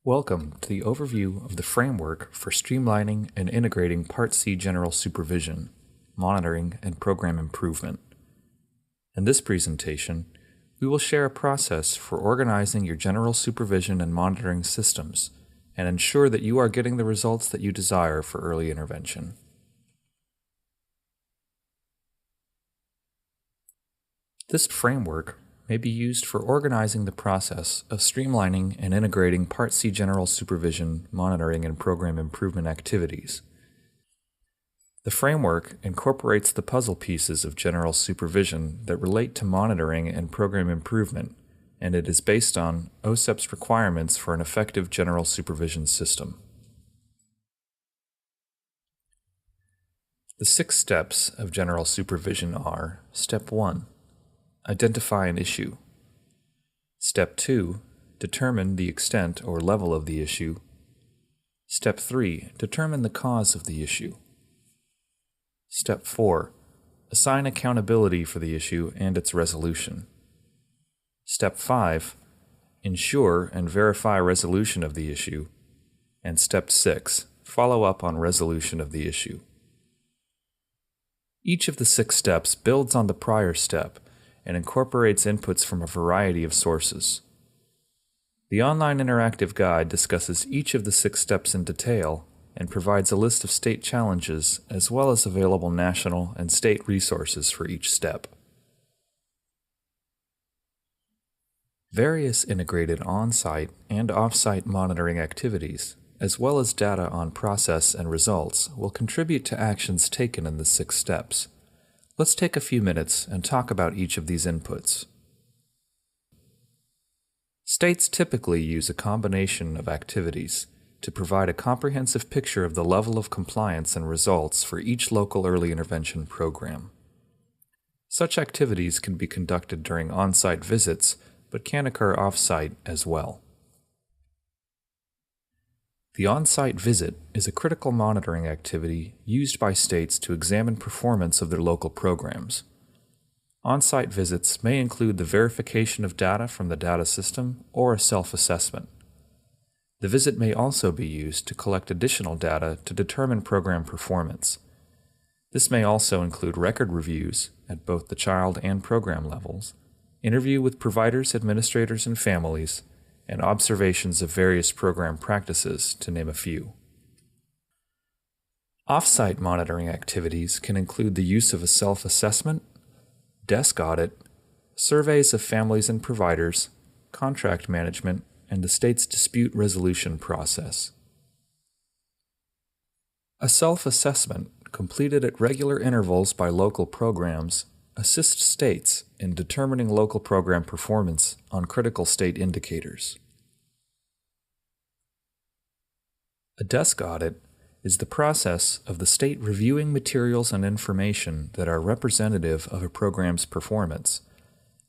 Welcome to the overview of the framework for streamlining and integrating Part C general supervision, monitoring, and program improvement. In this presentation, we will share a process for organizing your general supervision and monitoring systems and ensure that you are getting the results that you desire for early intervention. This framework may be used for organizing the process of streamlining and integrating Part C general supervision, monitoring, and program improvement activities. The framework incorporates the puzzle pieces of general supervision that relate to monitoring and program improvement, and it is based on OSEP's requirements for an effective general supervision system. The 6 steps of general supervision are: Step 1. Identify an issue. Step 2. Determine the extent or level of the issue. Step 3. Determine the cause of the issue. Step 4. Assign accountability for the issue and its resolution. Step 5. Ensure and verify resolution of the issue. And Step 6. Follow up on resolution of the issue. Each of the 6 steps builds on the prior step and incorporates inputs from a variety of sources. The online interactive guide discusses each of the 6 steps in detail and provides a list of state challenges as well as available national and state resources for each step. Various integrated on-site and off-site monitoring activities, as well as data on process and results, will contribute to actions taken in the 6 steps. Let's take a few minutes and talk about each of these inputs. States typically use a combination of activities to provide a comprehensive picture of the level of compliance and results for each local early intervention program. Such activities can be conducted during on-site visits, but can occur off-site as well. The on-site visit is a critical monitoring activity used by states to examine performance of their local programs. On-site visits may include the verification of data from the data system or a self-assessment. The visit may also be used to collect additional data to determine program performance. This may also include record reviews at both the child and program levels, interview with providers, administrators, and families, and observations of various program practices, to name a few. Off-site monitoring activities can include the use of a self-assessment, desk audit, surveys of families and providers, contract management, and the state's dispute resolution process. A self-assessment, completed at regular intervals by local programs, assists states in determining local program performance on critical state indicators. A desk audit is the process of the state reviewing materials and information that are representative of a program's performance.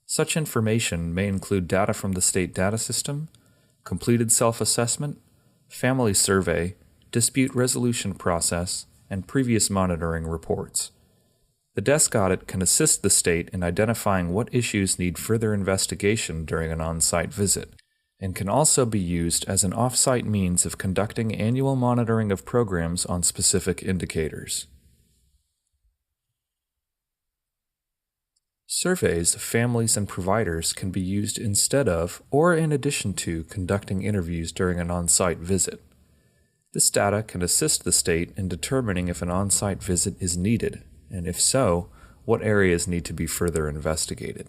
Such information may include data from the state data system, completed self-assessment, family survey, dispute resolution process, and previous monitoring reports. The desk audit can assist the state in identifying what issues need further investigation during an on-site visit, and can also be used as an off-site means of conducting annual monitoring of programs on specific indicators. Surveys of families and providers can be used instead of or in addition to conducting interviews during an on-site visit. This data can assist the state in determining if an on-site visit is needed, and if so, what areas need to be further investigated.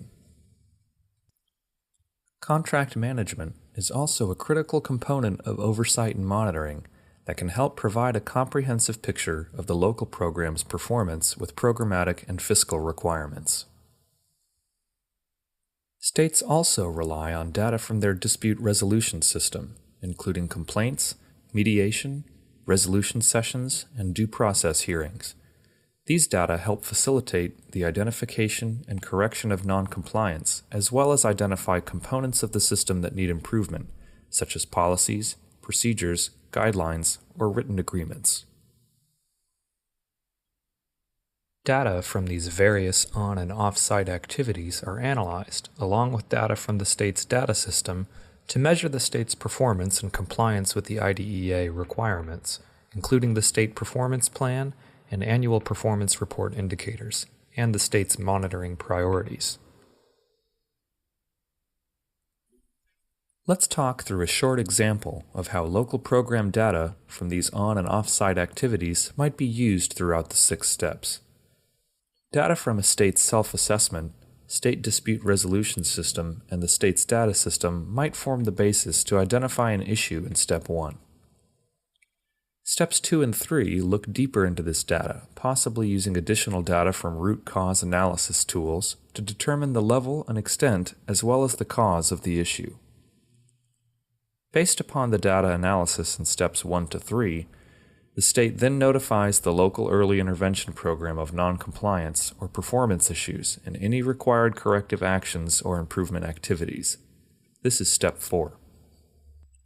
Contract management is also a critical component of oversight and monitoring that can help provide a comprehensive picture of the local program's performance with programmatic and fiscal requirements. States also rely on data from their dispute resolution system, including complaints, mediation, resolution sessions, and due process hearings. These data help facilitate the identification and correction of non-compliance, as well as identify components of the system that need improvement, such as policies, procedures, guidelines, or written agreements. Data from these various on- and off-site activities are analyzed, along with data from the state's data system, to measure the state's performance and compliance with the IDEA requirements, including the State Performance Plan and Annual Performance Report indicators, and the state's monitoring priorities. Let's talk through a short example of how local program data from these on- and off-site activities might be used throughout the 6 steps. Data from a state's self-assessment, state dispute resolution system, and the state's data system might form the basis to identify an issue in Step 1. Steps 2 and 3 look deeper into this data, possibly using additional data from root cause analysis tools to determine the level and extent as well as the cause of the issue. Based upon the data analysis in Steps 1 to 3, the state then notifies the local early intervention program of noncompliance or performance issues and any required corrective actions or improvement activities. This is Step 4.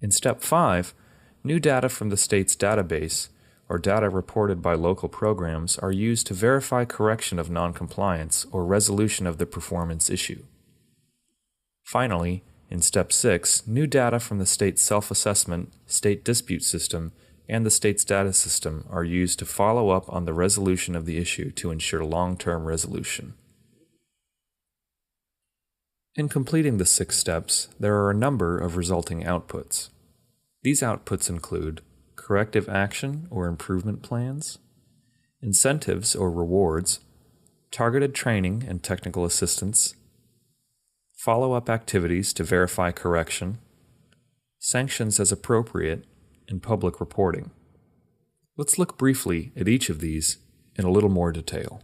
In Step 5, new data from the state's database or data reported by local programs are used to verify correction of noncompliance or resolution of the performance issue. Finally, in Step 6, new data from the state's self-assessment, state dispute system, and the state's data system are used to follow up on the resolution of the issue to ensure long-term resolution. In completing the 6 steps, there are a number of resulting outputs. These outputs include corrective action or improvement plans, incentives or rewards, targeted training and technical assistance, follow-up activities to verify correction, sanctions as appropriate, and public reporting. Let's look briefly at each of these in a little more detail.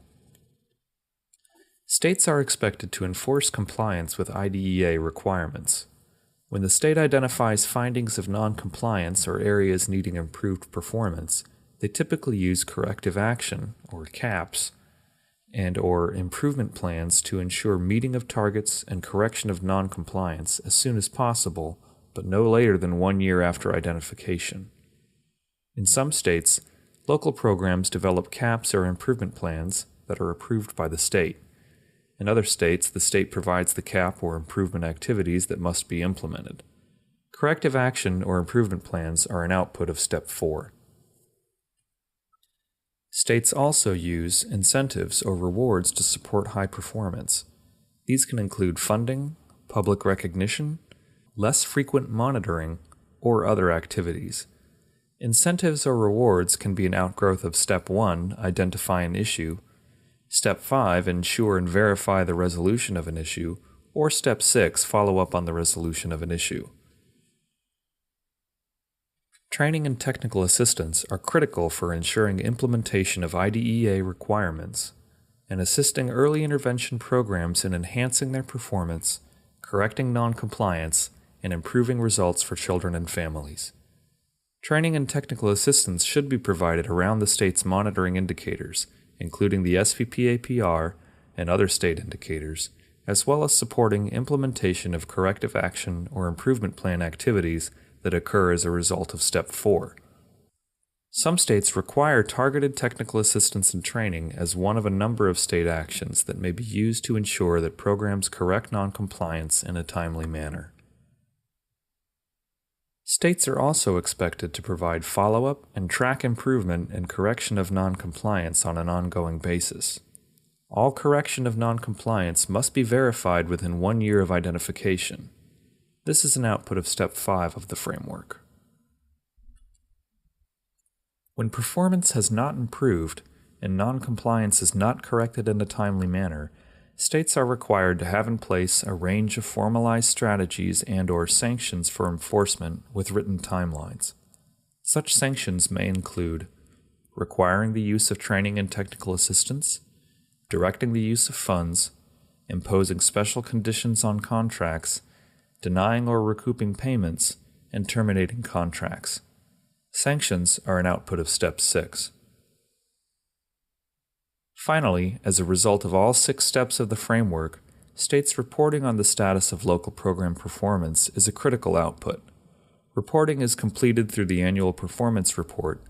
States are expected to enforce compliance with IDEA requirements. When the state identifies findings of non-compliance or areas needing improved performance, they typically use corrective action, or CAPs, and/or improvement plans to ensure meeting of targets and correction of non-compliance as soon as possible, but no later than 1 year after identification. In some states, local programs develop CAPs or improvement plans that are approved by the state. In other states, the state provides the CAP or improvement activities that must be implemented. Corrective action or improvement plans are an output of Step 4. States also use incentives or rewards to support high performance. These can include funding, public recognition, less frequent monitoring, or other activities. Incentives or rewards can be an outgrowth of Step 1, identify an issue, Step 5, ensure and verify the resolution of an issue, or Step 6, follow up on the resolution of an issue. Training and technical assistance are critical for ensuring implementation of IDEA requirements and assisting early intervention programs in enhancing their performance, correcting noncompliance, and improving results for children and families. Training and technical assistance should be provided around the state's monitoring indicators, including the SVP-APR and other state indicators, as well as supporting implementation of corrective action or improvement plan activities that occur as a result of Step 4. Some states require targeted technical assistance and training as one of a number of state actions that may be used to ensure that programs correct noncompliance in a timely manner. States are also expected to provide follow-up and track improvement and correction of noncompliance on an ongoing basis. All correction of noncompliance must be verified within 1 year of identification. This is an output of Step 5 of the framework. When performance has not improved and noncompliance is not corrected in a timely manner, states are required to have in place a range of formalized strategies and/or sanctions for enforcement with written timelines. Such sanctions may include requiring the use of training and technical assistance, directing the use of funds, imposing special conditions on contracts, denying or recouping payments, and terminating contracts. Sanctions are an output of Step 6. Finally, as a result of all 6 steps of the framework, states reporting on the status of local program performance is a critical output. Reporting is completed through the annual performance report,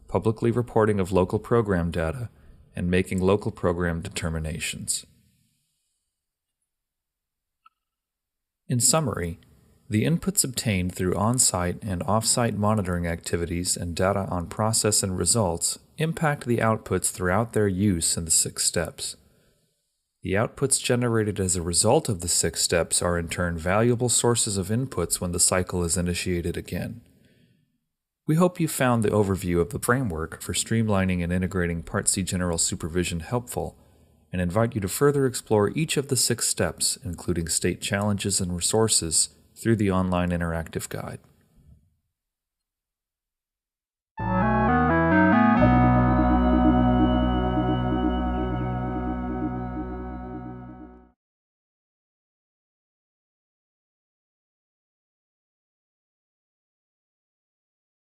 publicly reporting of local program data, and making local program determinations. In summary, The inputs obtained through on-site and off-site monitoring activities and data on process and results impact the outputs throughout their use in the 6 steps. The outputs generated as a result of the 6 steps are in turn valuable sources of inputs when the cycle is initiated again. We hope you found the overview of the framework for streamlining and integrating Part C general supervision helpful, and invite you to further explore each of the 6 steps, including state challenges and resources, through the online interactive guide.